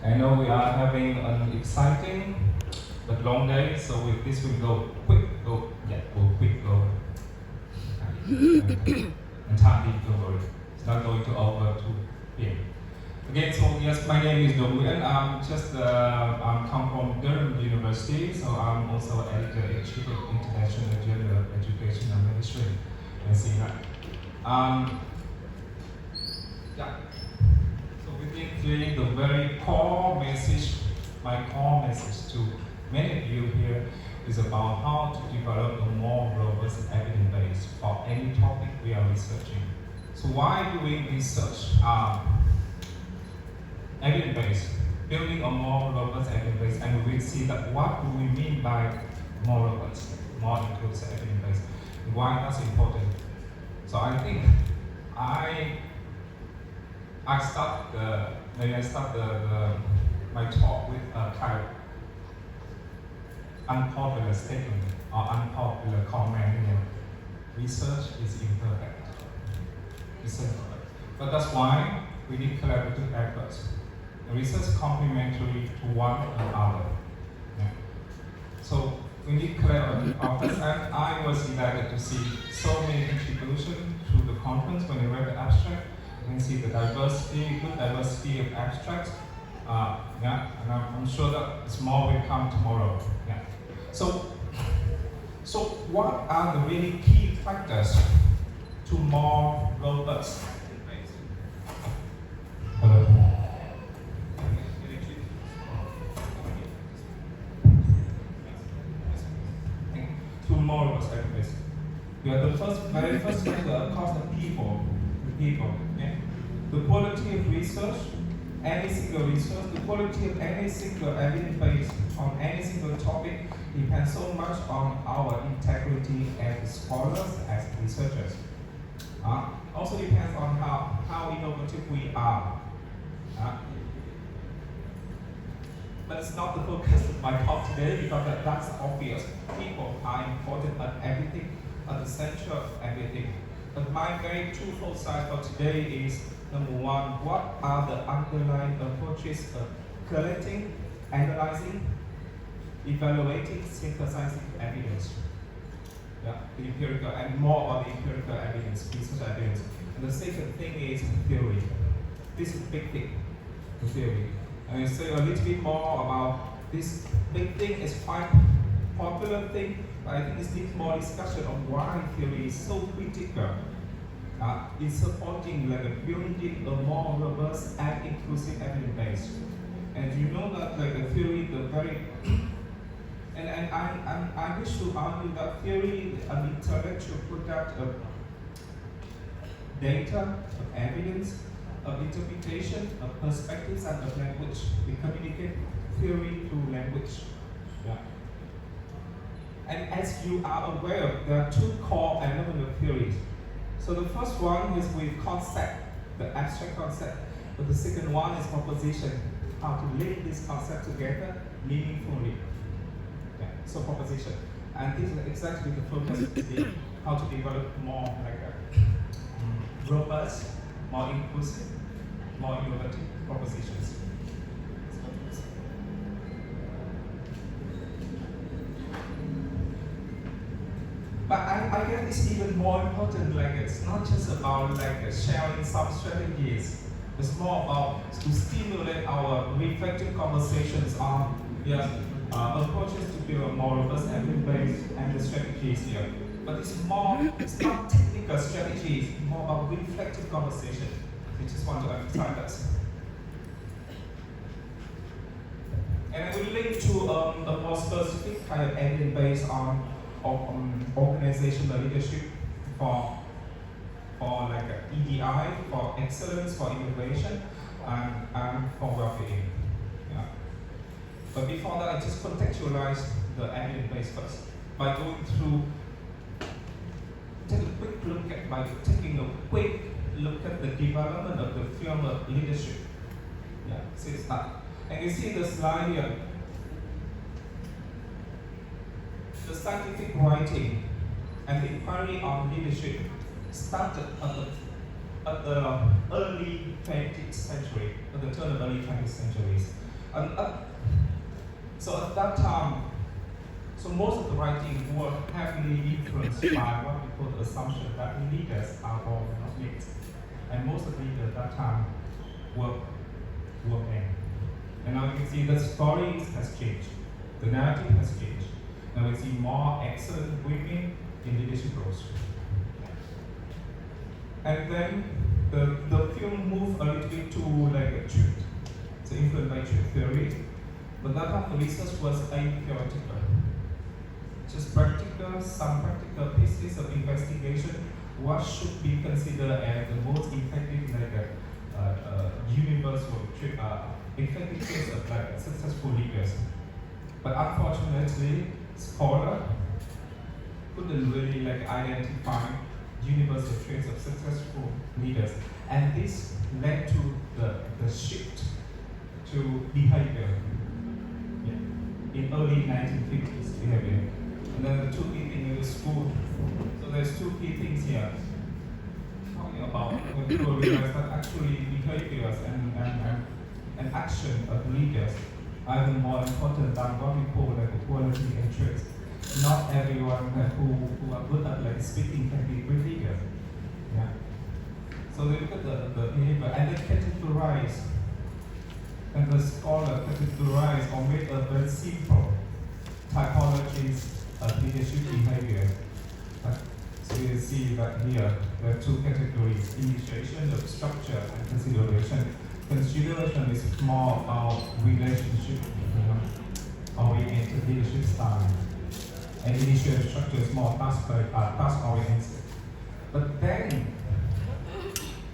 I know we are having an exciting but long day, so with this we'll go quick, go quick, go. And time don't worry. It's not going to over 2 p.m. Again, so yes, my name is Nguyen. I'm just come from Durham University, so I'm also editor-in-chief of International Journal of Education and Ministry. You can see that. Yeah. So within today, the very core message, my core message to many of you here is about how to develop a more robust evidence base for any topic we are researching. So why doing research? Evidence base, building a more robust evidence base, and we'll see that what do we mean by more robust, more inclusive evidence base, and why that's important. So I think I start my talk with a kind of unpopular statement or unpopular comment here. Research is imperfect. It's imperfect. But that's why we need collaborative efforts. The research is complementary to one another. Yeah. So we need collaborative efforts, and I was delighted to see so many contributions to the conference when I read the abstract. You can see the good diversity of abstracts. Yeah, and I'm sure that it's more will come tomorrow. Yeah. So what are the really key factors to more robust? Hello. To more robust evidence. Yeah, very first factor, of course, the people. Yeah. The quality of research, any single research, the quality of any single evidence base on any single topic depends so much on our integrity as scholars, as researchers. Also depends on how innovative we are. But it's not the focus of my talk today because that's obvious. People are important at everything, at the center of everything. But my very twofold side for today is, number one, what are the underlying approaches of collecting, analyzing, evaluating, synthesizing evidence? Yeah, the empirical and more on the empirical evidence, research evidence. And the second thing is theory. This is a big thing, the theory. And I say a little bit more about this big thing. Is quite popular thing, but I think it needs more discussion on why theory is so critical in supporting building a more robust and inclusive evidence base. And you know that the theory, the very and I wish to argue that theory is an intellectual product of data, of evidence, of interpretation, of perspectives, and of language. We communicate theory through language. Yeah. And as you are aware, there are two core elements of theory. So the first one is with concept, the abstract concept. But the second one is proposition, how to link this concept together meaningfully. Yeah. So proposition. And this is exactly the focus of today, how to develop more robust, more inclusive, more innovative propositions. But I guess it's even more important, it's not just about sharing some strategies. It's more about to stimulate our reflective conversations on approaches to build a more robust evidence base and the strategies here. But it's not technical strategies, more about reflective conversation. I just want to emphasize that. And I will link to a more specific kind of evidence based on organizational leadership for EDI, for excellence, for innovation, and for well-being. Yeah. But before that, I just contextualize the evidence base first by going through. Taking a quick look at the development of the field of leadership. Yeah, see that. And you see the slide here. The scientific writing and the inquiry on leadership started at the early 20th century, at the turn of early 20th centuries. So at that time, so most of the writing were heavily influenced by what we call the assumption that leaders are born, not made. And most of the leaders at that time were men. And now you can see the story has changed. The narrative has changed. Now we see more excellent women in leadership roles. And then the film moved a little bit to like a truth. So influenced by truth theory. But that time the research was atheoretical. Just practical, some practical pieces of investigation. What should be considered as the most effective, like universal, effective case of like successful leaders. But unfortunately, scholar couldn't really like identify universal traits of successful leaders, and this led to the shift to behavior. In early 1950s behavior. And then the two key things is school. So there's two key things here. Talking about when people realize that actually behaviors and action of leaders are even more important than what we call like quality and traits. Not everyone who are good at like speaking can be great leaders. Yeah. So they look at the behavior and they categorize. And the scholar categorize or make a very simple typologies of leadership behavior. So you see that here there are two categories: initiation of structure and consideration. Consideration is more about relationship, oriented leadership style, and initiation structure is more task oriented. But then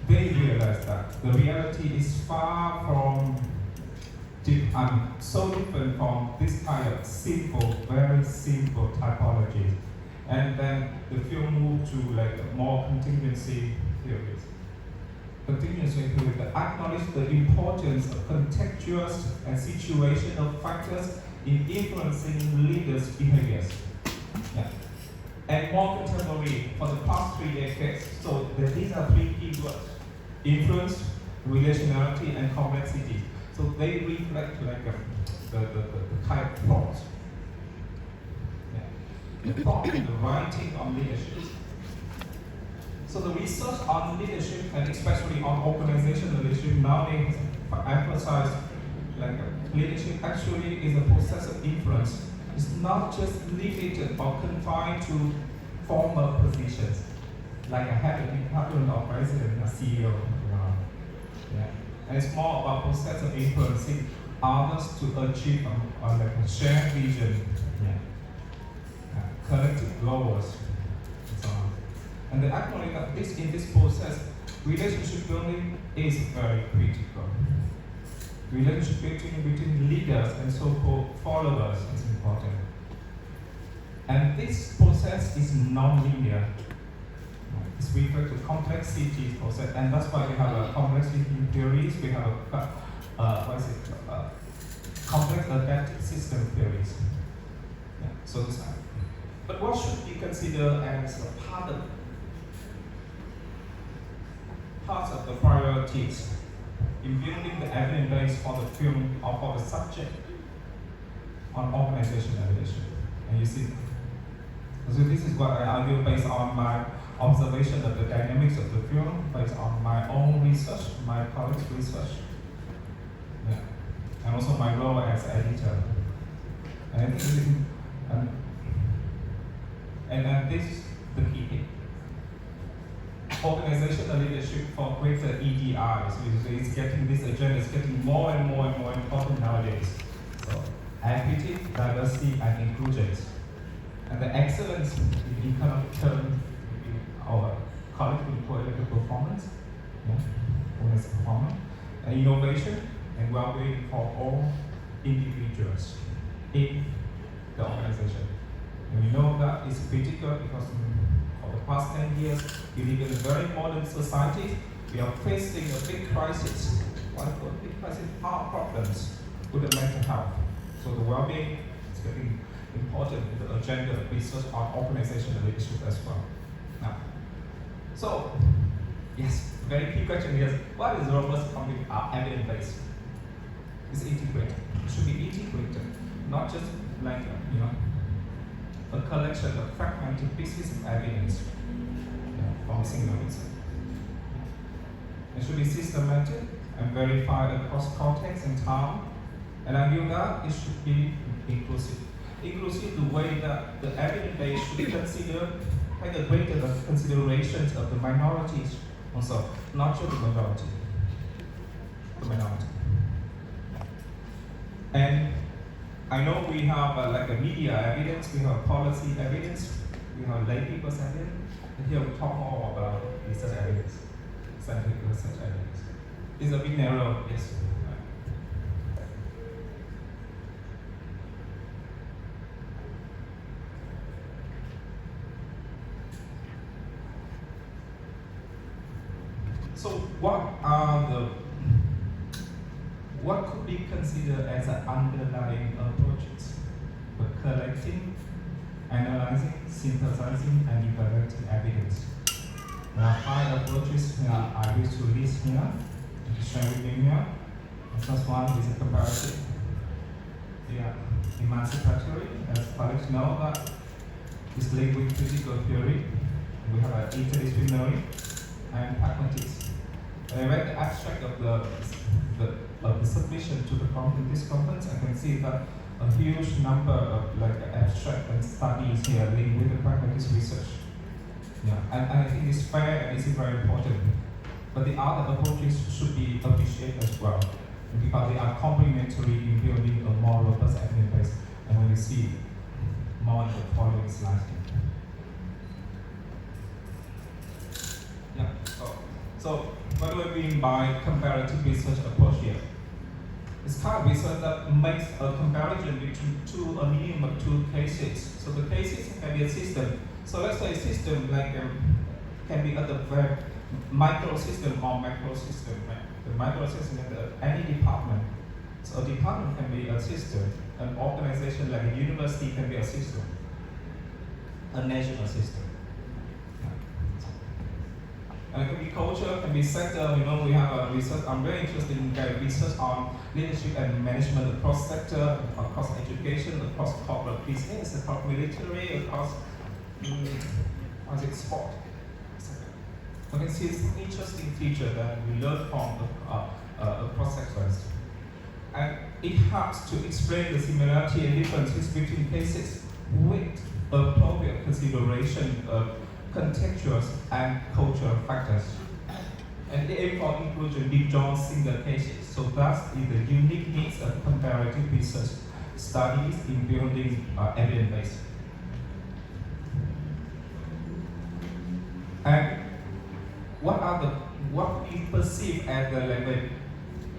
they realize that the reality is far from so different from this kind of simple, very simple typologies. And then the film moved to like more contingency theories. Contingency theories that acknowledge the importance of contextual and situational factors in influencing leaders' behaviors. Yeah. And more contemporary for the past 3 decades, so these are three key words: influence, relationality, and complexity. So they reflect like the kind of thought. Yeah. The thought and the writing on leadership. So the research on leadership and especially on organizational leadership nowadays emphasize like leadership actually is a process of influence. It's not just limited or confined to formal positions, like a head of department or president or CEO. Yeah. And it's more about process of influencing others to achieve like a shared vision, collective goals, and so on. And the acknowledge that in this process, relationship building is very critical. Relationship between leaders and so-called followers is important. And this process is non-linear. It's referred to complexity process, and that's why we have a complexity theories. We have complex adaptive system theories. Yeah, so this. But what should be considered as a part of the priorities in building the evidence base for the film or for the subject on organizational leadership? And you see, so this is what I argue based on my observation of the dynamics of the film, based on my own research, my colleagues' research, and also my role as editor. And I think this is, and this is the key thing. Organizational leadership for greater EDIs is getting this agenda is getting more and more important nowadays. So equity, diversity, and inclusion. And the excellence in economic terms, our colleague will call it the performance, and innovation and well-being for all individuals in the organization. And we know that is critical because for the past 10 years, we live in a very modern society. We are facing a big crisis. One of the big crisis are problems with the mental health. So the well-being is getting important in the agenda of research on organizational leadership as well. Now, so, yes, very key question is, what is robust evidence base? It's integrated. not just like a collection of fragmented pieces of evidence from a single reason. It should be systematic and verified across context and time, and I feel that it should be inclusive. Inclusive the way that the evidence base should consider take a greater considerations of the minorities also, not just the majority. The minority. And I know we have like a media evidence, we have policy evidence, we have lay people's evidence, and here we talk more about research evidence, scientific research evidence. It's a bit narrow, yes. So what could be considered as an underlying approaches for collecting, analyzing, synthesizing, and evaluating evidence? There are 5 approaches I wish to list here, to share with you here. The first one is a comparative. Emancipatory, as colleagues know, that is linked with critical theory. We have an interdisciplinary and pragmatic. And I read the abstract of the submission to this conference. I can see that a huge number of like abstract and studies here linked with the pragmatic research. And I think it's fair and it's very important. But the other approaches should be appreciated as well, because they are complementary in building a more robust evidence base. And when you see more in the following slides. So what do I mean by comparative research approach here? It's kind of research that makes a comparison between a minimum of 2 cases. So the cases can be a system. So let's say a system like can be at the very micro system or macro system. Right? The micro system is any department. So a department can be a system. An organization like a university can be a system. A national system. And it can be culture, can be sector. We have a research. I'm very interested in research on leadership and management across sector, across education, across corporate business, across military, across sport. So you can see it's an interesting feature that we learn from across sectors. And it helps to explain the similarity and differences between cases with appropriate consideration of contextual and cultural factors. And the aim for inclusion beyond single cases. So that is the unique needs of comparative research studies in building evidence base. And what we perceive as the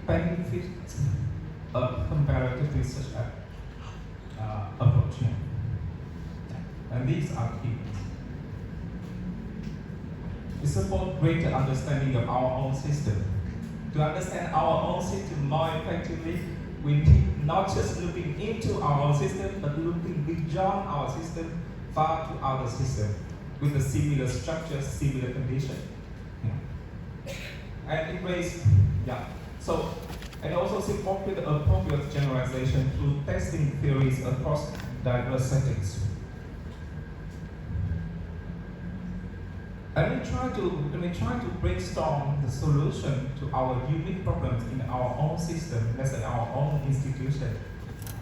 benefits of comparative research approach. And these are key. It supports greater understanding of our own system. To understand our own system more effectively, we need not just looking into our own system, but looking beyond our system, far to other systems, with a similar structure, similar condition. And it raises, So, and also support with appropriate generalization through testing theories across diverse settings. And we try to brainstorm the solution to our unique problems in our own system, let's say our own institution.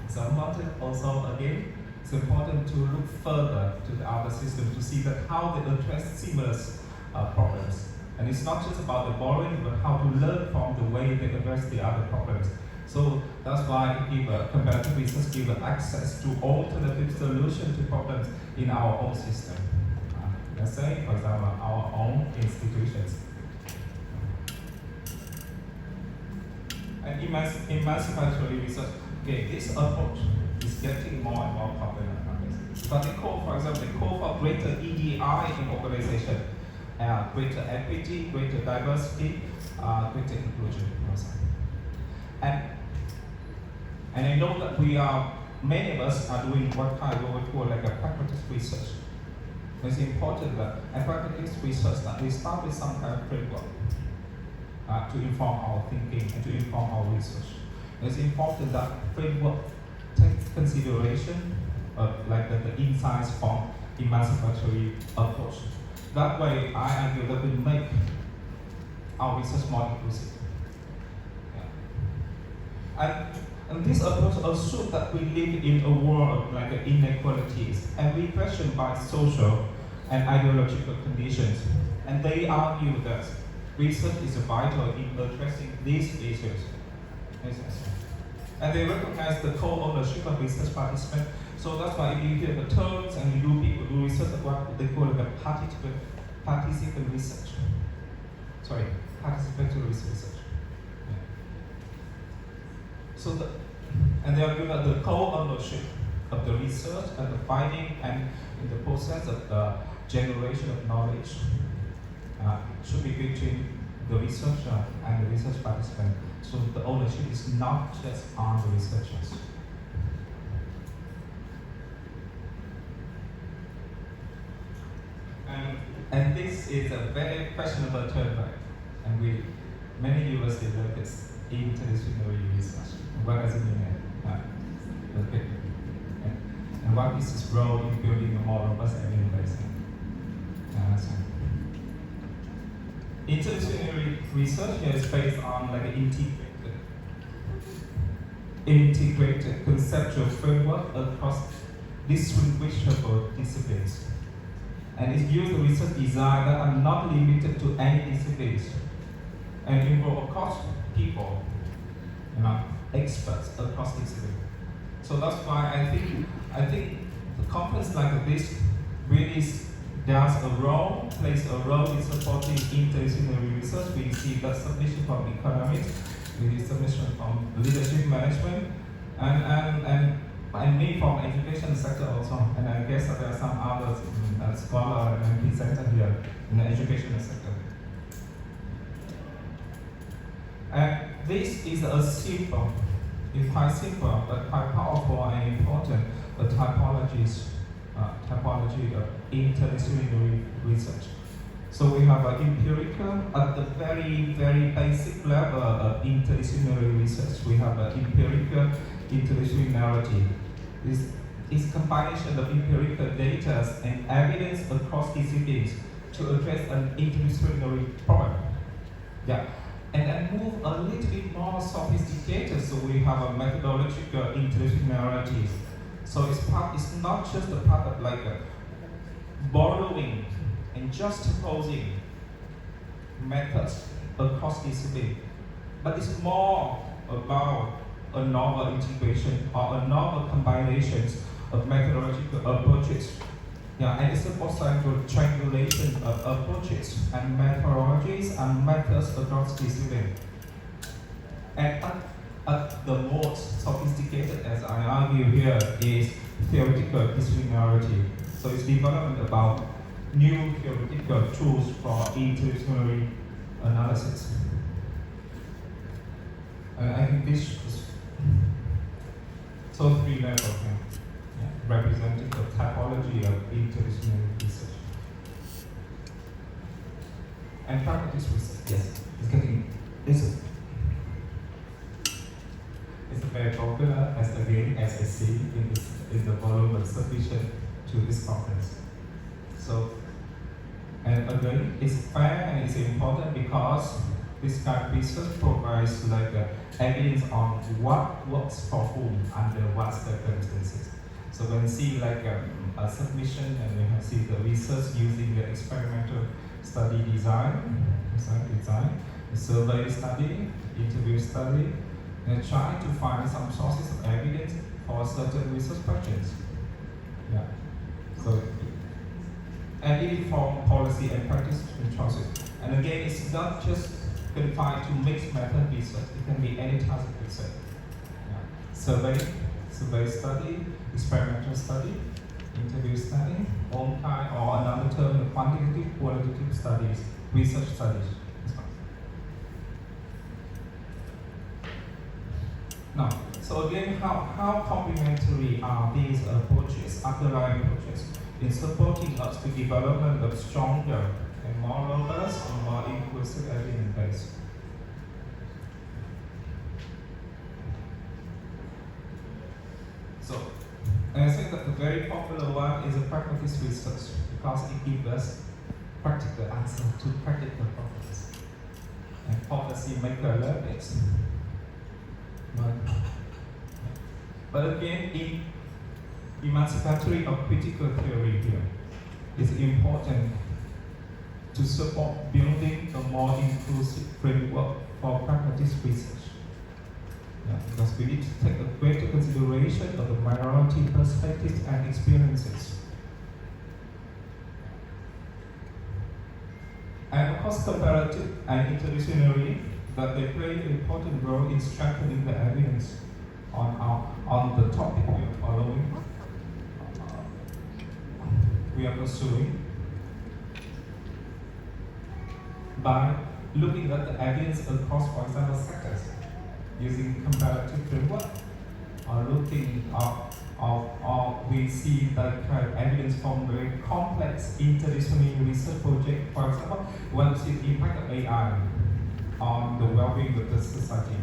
It's important also, again, it's important to look further to the other system to see that how they address similar problems. And it's not just about the borrowing, but how to learn from the way they address the other problems. So that's why comparative research gives access to alternative solutions to problems in our own system. Let's say, for example, our own institutions. And emancipatory research, this approach is getting more and more popular nowadays. But for example, they call for greater EDI in organization, greater equity, greater diversity, greater inclusion. And I know that many of us are doing what we call like a pragmatic research. It's important that pragmatic research that we start with some kind of framework to inform our thinking and to inform our research. It's important that framework takes consideration of like the insights from emancipatory approach. That way, I argue that we make our research more inclusive. Yeah. And this approach assumes that we live in a world of like inequalities and repression by social and ideological conditions. And they argue that research is vital in addressing these issues. And they recognize the co-ownership of research participants. So that's why if you hear the terms and you do people do research, what they call it the participant research. Sorry, participatory research. Yeah. So and they are given the co-ownership of the research and the finding and in the process of the generation of knowledge should be between the researcher and the research participant. So the ownership is not just on the researchers. And this is a very questionable term, right? And many universities like this interdisciplinary research. What does it mean? And what is its role in building a more robust evidence base? Interdisciplinary research here is based on like an integrated conceptual framework across distinguishable disciplines. And it uses research design that are not limited to any disciplines and involve across people, experts across disciplines. So that's why I think the conference like this really plays a role in supporting interdisciplinary research. We see that submission from economics, we see submission from leadership management, and me from education sector also. And I guess that there are some others, scholar and presenter here in the education sector. And this is a simple, it's quite simple, but quite powerful and important typology of interdisciplinary research. So we have an empirical at the very, very basic level of interdisciplinary research. We have an empirical interdisciplinarity. It's combination of empirical data and evidence across disciplines to address an interdisciplinary problem. Yeah. And then move a little bit more sophisticated, so we have a methodological interdisciplinarity. So it's not just a part of like borrowing and juxtaposing methods across discipline, but it's more about a novel integration or a novel combinations of methodological approaches. Yeah, and it's a possible triangulation of approaches and methodologies and methods across discipline. And at the most sophisticated, as I argue here, is theoretical disciplinarity. So it's development about new theoretical tools for interdisciplinary analysis. And I think this is so three levels here, representing the typology of interdisciplinary research. And practice research, yes, it's very popular as I see in the volume of submission to this conference. So, and again, it's fair and it's important because this kind of research provides like evidence on what works for whom under what circumstances. So when you see like a submission and you see the research using the experimental study design, the survey study, interview study, and trying to find some sources of evidence for certain research questions. Yeah. So, and it informs policy and practice choices. And again, it's not just confined to mixed method research. It can be any type of research. Yeah. Survey study, experimental study, interview study, all kind, or another term, quantitative, qualitative studies, research studies. Now, so again, how complementary are these approaches, underlying approaches, in supporting us the development of stronger and more robust and more inclusive evidence base? So, and I think that the very popular one is a pragmatist research because it gives us practical answer to practical problems. And policy maker love it. But again, in emancipatory or critical theory here, it's important to support building a more inclusive framework for pragmatist research. Because we need to take a greater consideration of the minority perspectives and experiences. And of course, comparative and interdisciplinary, that they play an important role in strengthening the evidence on the topic we are following, we are pursuing, by looking at the evidence across, for example, sectors, using comparative framework, or looking or we see that kind of evidence from very complex interdisciplinary research project. For example, we want to see the impact of AI on the well-being of the society.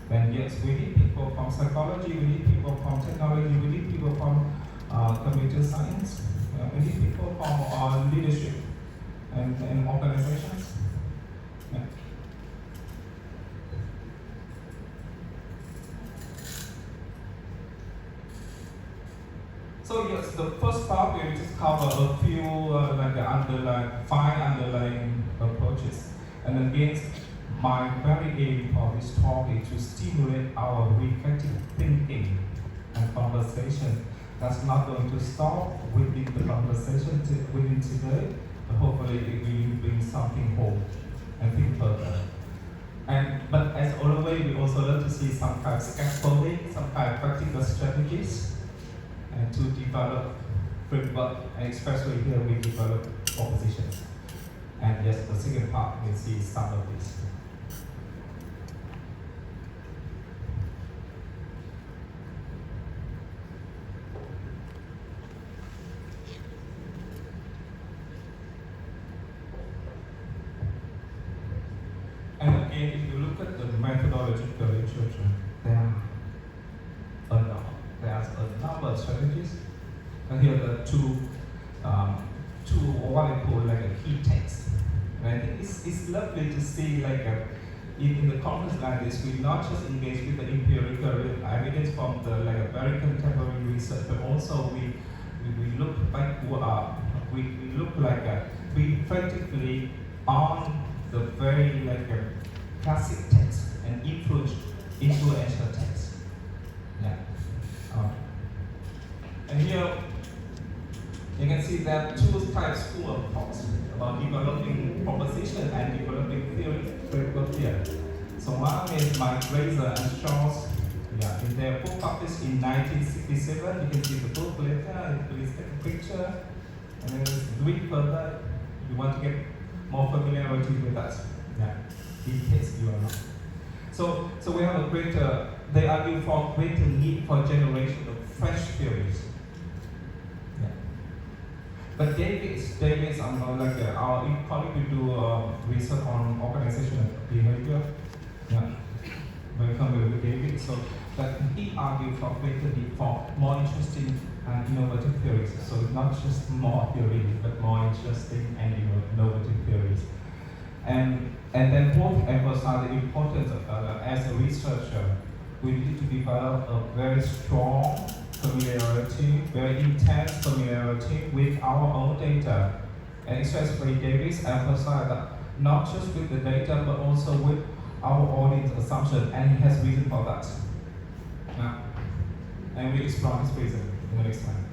Then yes, we need people from psychology, we need people from technology, we need people from computer science, we need people from leadership and organizations. Yeah. So yes, the first part we just cover a few five underlying approaches. And again, my very aim for this talk is to stimulate our reflective thinking and conversation. That's not going to stop within the conversation within today, but hopefully it will bring something home and think further. But as always, we also learn to see some kind of scaffolding, some kind of practical strategies, and to develop framework, and especially here we develop propositions. And yes, the second part, we see some of this. And again, if you look at the methodological literature, there's a number of strategies. And here are two what I call like a key text. And I think it's lovely to see in the conference like this, we not just engage with the empirical evidence from the a very contemporary research, but also we look we look reflectively on the very classic text and influential text. Yeah. And here you can see there are two types school of thoughts about developing proposition and developing theory framework here. So one is Mike Glaser and Shaw's, in their book published in 1967. You can see the book later. Please take a picture and then read further. You want to get more familiarity with that. Yeah, in case you are not. So we have a greater. They argue for greater need for generation of fresh theories. But Davis, our colleague will do research on organizational behavior. Yeah, very familiar with David. So that he argued for greater need for more interesting and innovative theories. So it's not just more theories, but more interesting and innovative theories. And then both emphasize the importance of as a researcher, we need to develop a very strong familiarity, very intense familiarity with our own data. And especially Davis emphasized that not just with the data, but also with our audience assumption, and he has reason for that. Yeah. And we explore his reason in the next time.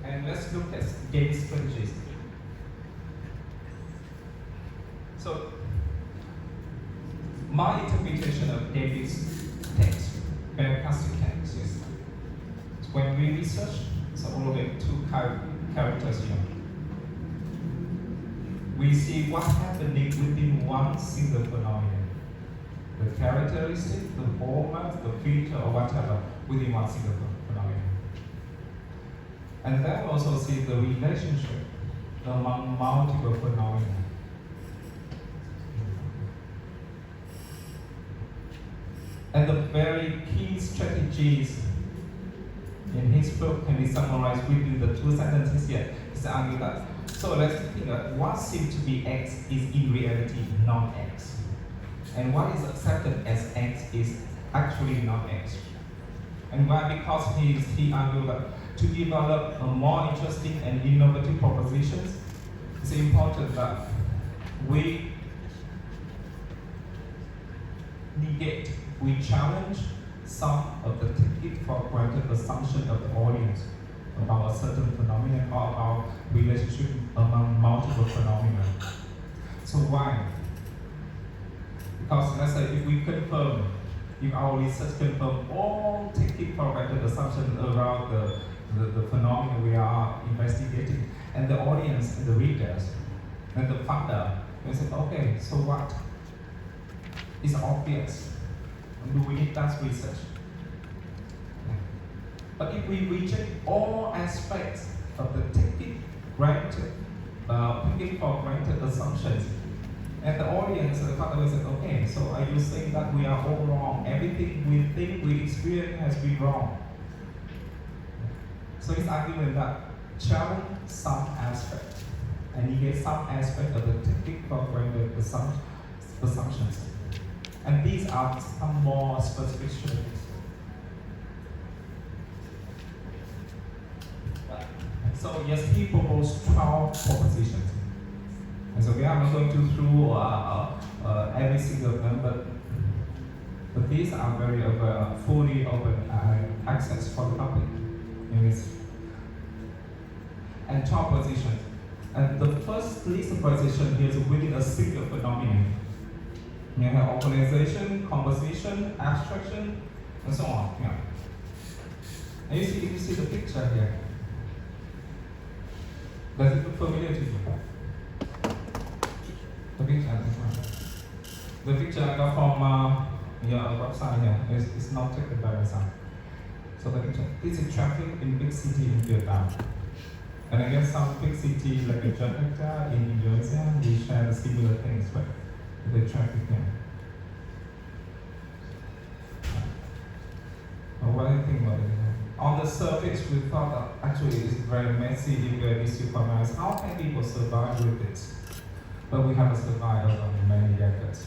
And let's look at Davis' strategies. So, my interpretation of David's text, very classic text, is when we research, so all of it, two characters here. We see what's happening within one single phenomenon. The characteristic, the format, the feature, or whatever, within one single phenomenon. And then we also see the relationship among multiple phenomena. And the very key strategies in his book can be summarized within the two sentences here. He's arguing that, so let's think that what seems to be X is in reality not X. And what is accepted as X is actually not X. And why? Because he argued that to develop a more interesting and innovative propositions, it's important that we negate, we challenge some of the taken for granted assumption of the audience about a certain phenomenon or about relationship among multiple phenomena. So why? Because let's say if we confirm, if our research confirm all taken for granted assumptions around the phenomena we are investigating, and the audience and the readers and the funder, they say, okay, so what? It's obvious. Do we need that research? But if we reject all aspects of the taken for granted assumptions, and the audience, the funder will say, okay, so are you saying that we are all wrong? Everything we think we experience has been wrong. So it's argument that challenge some aspect and negate some aspect of the taken for granted assumptions. And these are some more specific strategies. So yes, he proposed 12 propositions. And so we are not going to through every single of them, but these are very fully open access for the public. And 12 positions. And the first list of positions is within a single phenomenon. You have organization, composition, abstraction, and so on. Yeah. And you see the picture here. Does it look familiar to you? The picture I got from your website here. It's not taken by myself. So the picture. This is traffic in big city in Vietnam. And I guess some big city like Jakarta in Indonesia, we share the similar things, but the traffic here. What do you think about it? On the surface, we thought that actually it's very messy, very disorganized. How can people survive with it? But we haven't survived over many decades.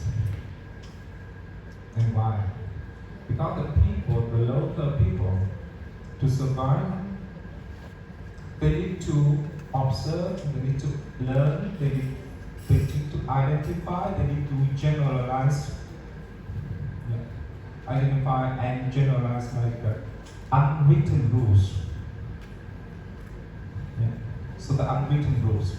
And why? Because the people, the local people, to survive, they need to observe, they need to learn, they need to identify, they need to generalize. Identify and generalize like unwritten rules. Yeah. So the unwritten rules.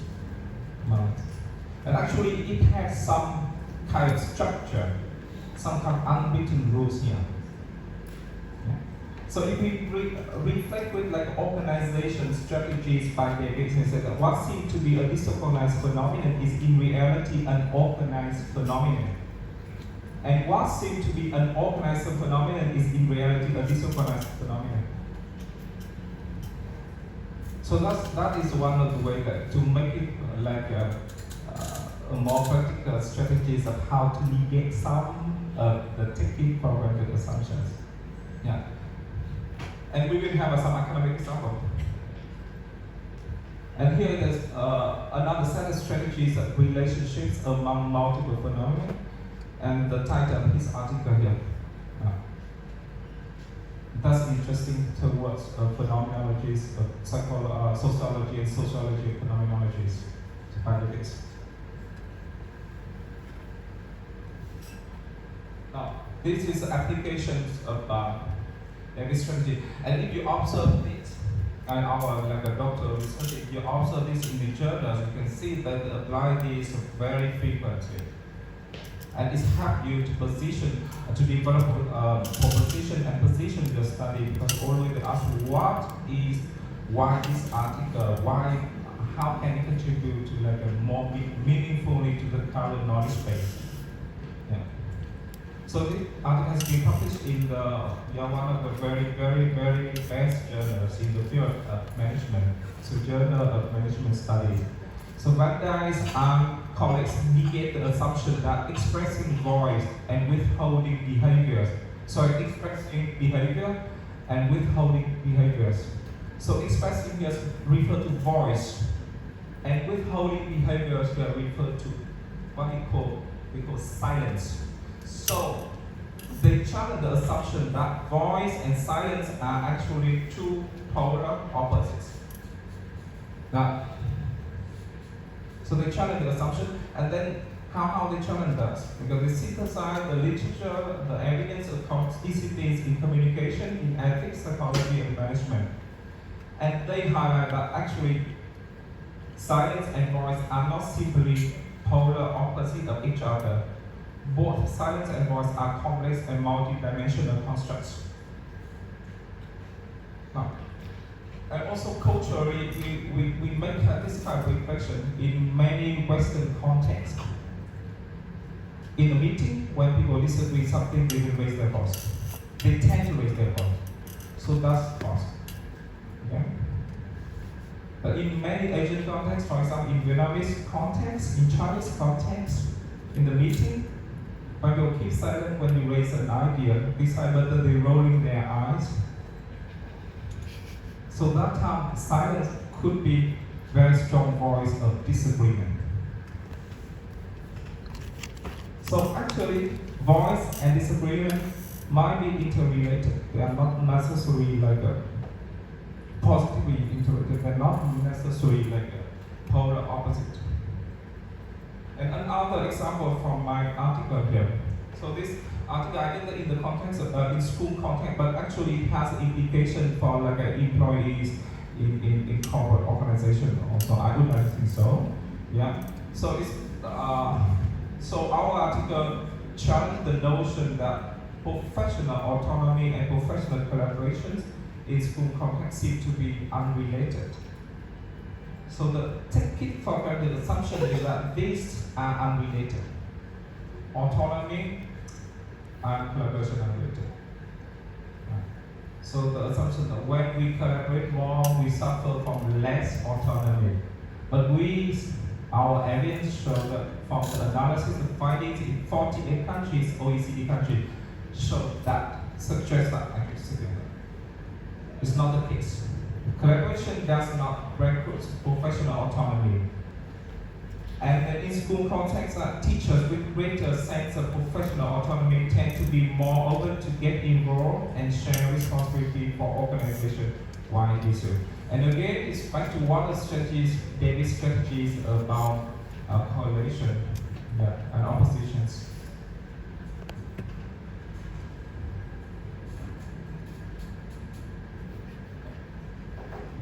And actually it has some kind of structure, some kind of unwritten rules here. Yeah. So if we reflect with like organization strategies by their businesses, what seems to be a disorganized phenomenon is in reality an organized phenomenon. And what seems to be an organized phenomenon is in reality a disorganized phenomenon. So that is one of the ways to make it like a more practical strategies of how to negate some of the taken for granted assumptions. Yeah. And we will have some academic example. And here there's another set of strategies of relationships among multiple phenomena. And the title of his article here. That's interesting towards phenomenologies of sociology and sociology of phenomenologies to find it. Now, this is applications of every strategy. And if you observe this, and our like a doctoral research, if you observe this in the journals, you can see that they apply this very frequently. And it's helped you to position, to develop proposition and position your study, because always they ask why this article, how can it contribute to like a more meaningfully to the current knowledge base. Yeah. So this article has been published in one of the very, very, very best journals in the field of management, so Journal of Management Studies. So Van Dijk's colleagues negate the assumption that expressing voice and withholding behaviors So expressing behavior and withholding behaviors. So expressing here refer to voice, and withholding behaviors here refer to what we call silence. So they challenge the assumption that voice and silence are actually two polar opposites. Now, so they challenge the assumption, and then how they challenge us? Because they synthesize the literature, the evidence across disciplines in communication, in ethics, psychology, and management. And they highlight that actually silence and voice are not simply polar opposites of each other. Both silence and voice are complex and multidimensional constructs. Now, and also culturally, we make this kind of reflection in many Western contexts. In a meeting, when people disagree with something, they will raise their voice. They tend to raise their voice. So that's voice. Okay? But in many Asian contexts, for example, in Vietnamese context, in Chinese context, in the meeting, when people keep silent when you raise an idea, decide whether they're rolling their eyes. So that time, silence could be very strong voice of disagreement. So actually, voice and disagreement might be interrelated. They are not necessarily like a positively interrelated. They're not necessarily like a polar opposite. And another example from my article here. So this article I did in the context of, in school context, but actually it has implication for like employees in corporate organization also. I would like to think so. Yeah. So it's so our article challenged the notion that professional autonomy and professional collaborations in school context seem to be unrelated. So the take it for granted assumption is that these are unrelated. Autonomy and collaboration are related. So the assumption that when we collaborate more, we suffer from less autonomy. But our evidence show that from the analysis of findings in 48 countries, OECD countries, show that suggest that actually it's not the case. Collaboration does not recruit professional autonomy. And in school context, teachers with greater sense of professional autonomy tend to be more open to get involved and share responsibility for organization-wide issues. And again, it's back to one of the strategies, David's strategies about correlation and oppositions.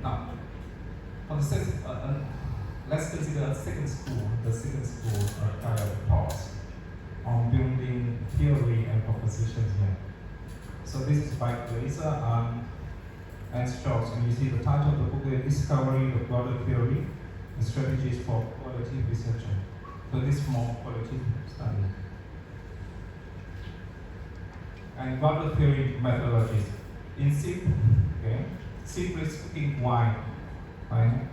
Now, for the let's consider the second school kind of talks on building theory and propositions here. So this is by Glaser and Strauss, and you see the title of the book is Discovery of Broader Theory and Strategies for Qualitative Research. So this is more qualitative study. And broader theory methodologies. In simply speaking, why? Right?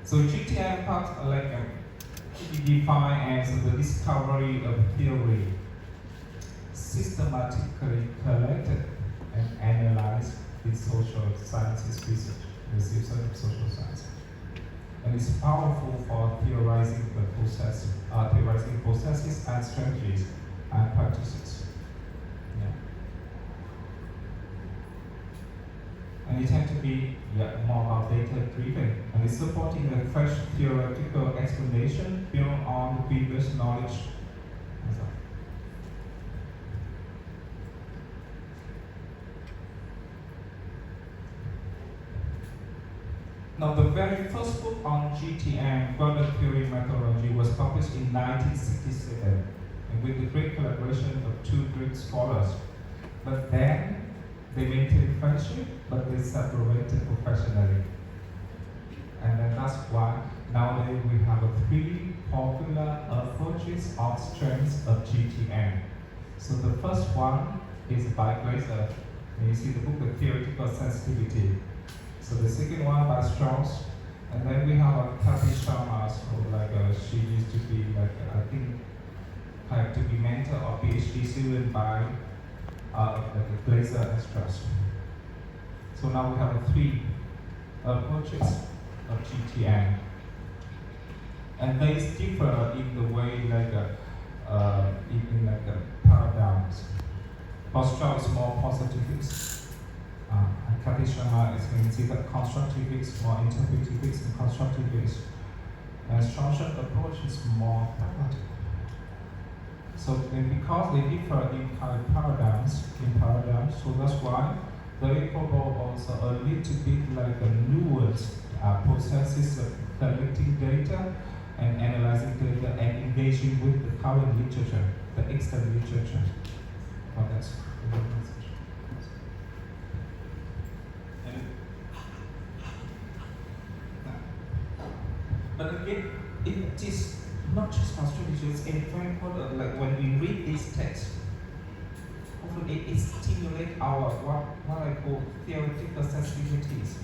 So GTM part to be defined as the discovery of theory, systematically collected and analyzed in social sciences research, research of social science. And it's powerful for theorizing processes and strategies and practices. Yeah. And it tends to be more about data-driven, and it's supporting a fresh theoretical explanation built on the previous knowledge. Now, the very first book on GTM, Broader Theory Methodology, was published in 1967, and with the great collaboration of two Greek scholars. But then, they maintained friendship, but they separated professionally. And then that's why nowadays we have three popular approaches or strengths of GTM. So the first one is by Glaser, and you see the book, The Theoretical Sensitivity. So the second one by Strauss, and then we have Kathy Sharma, so she used to be I think, had to be mentored enter or PhD student by the laser express. So now we have three approaches of GTM, and they differ in the way in paradigms. Posture is more positivist. Kadishama is considered constructivist, more interpretivist and constructivist. And Straussian approach is more pragmatic. So because they differ in paradigms, so that's why they follow also a little bit like a nuanced processes of collecting data and analyzing data and engaging with the current literature, the extant literature. Oh, that's the message. But again, it is not just construction, it's very important. Like when we read this text, often it stimulates our what I call theoretical sensitivities.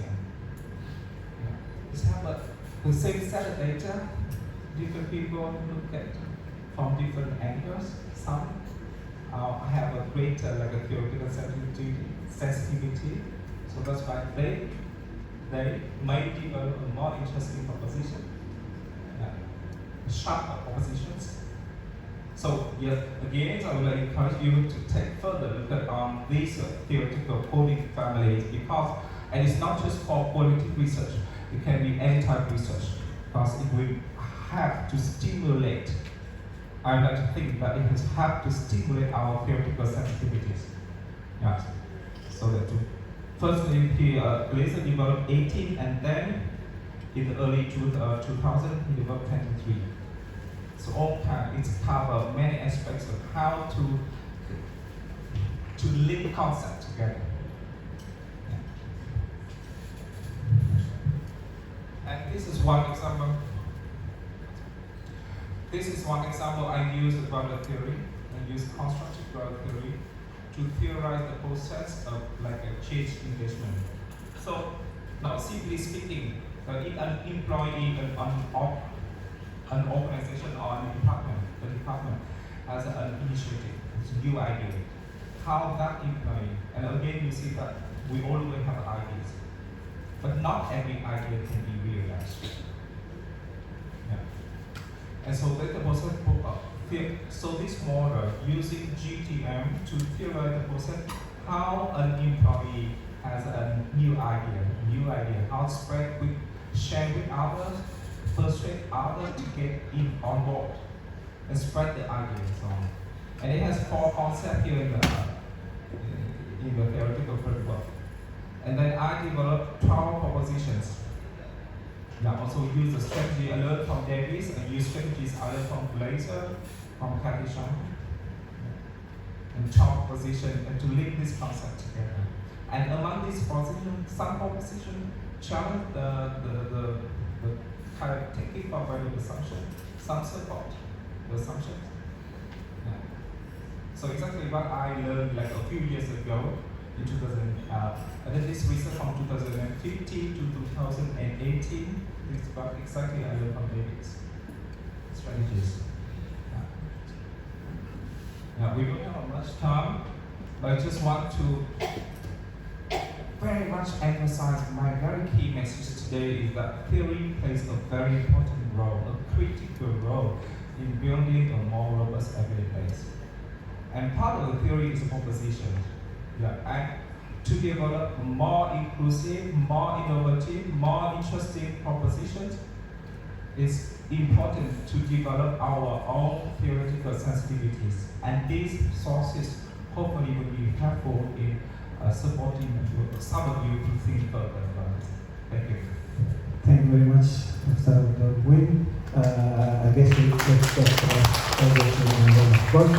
It's have the same set of data, different people look at from different angles. Some have a greater a theoretical sensitivity. So that's why they may develop a more interesting proposition. Sharper propositions. So yes, again, I would encourage you to take further look at these theoretical coding families because, and it's not just for qualitative research, it can be any type of research because it will have to stimulate, I like to think that it has have to stimulate our theoretical sensitivities. Yes. So that firstly, Glaser developed 18 and then in the early 2000, he developed 23. So all it's covered many aspects of how to link concepts together. And this is one example. This is one example I use about the theory. I use constructive growth theory to theorize the process of a change engagement. So now, simply speaking, if an employee in an organization or the department has an initiative, it's a new idea, how that employee, and again you see that we always have ideas, but not every idea can be realized. Yeah. And so that's the process. So this model using GTM to theorize the process, how an employee has a new idea, how to spread with, share with others, persuade others to get on board and spread the idea and so on. And it has 4 concepts here in the theoretical framework. And then I developed 12 propositions. I also use the strategy I learned from Davis and use strategies I learned from Glaser, from Kadishama, and 12 propositions, and to link this concept together. And among these propositions, some propositions challenge the kind of technique of value assumption, some support the assumptions. Yeah. So exactly what I learned a few years ago in 2000, I did this research from 2015 to 2018. This is what exactly I learned from David's strategies. We don't have much time, but I just want to very much emphasize my very key message today is that theory plays a very important role, a critical role in building a more robust evidence. And part of the theory is a proposition. And to develop more inclusive, more innovative, more interesting propositions, it's important to develop our own theoretical sensitivities. And these sources hopefully will be helpful in supporting some of you to think further about it. Thank you. Thank you very much, Professor Nguyen. I guess we let's get to the work.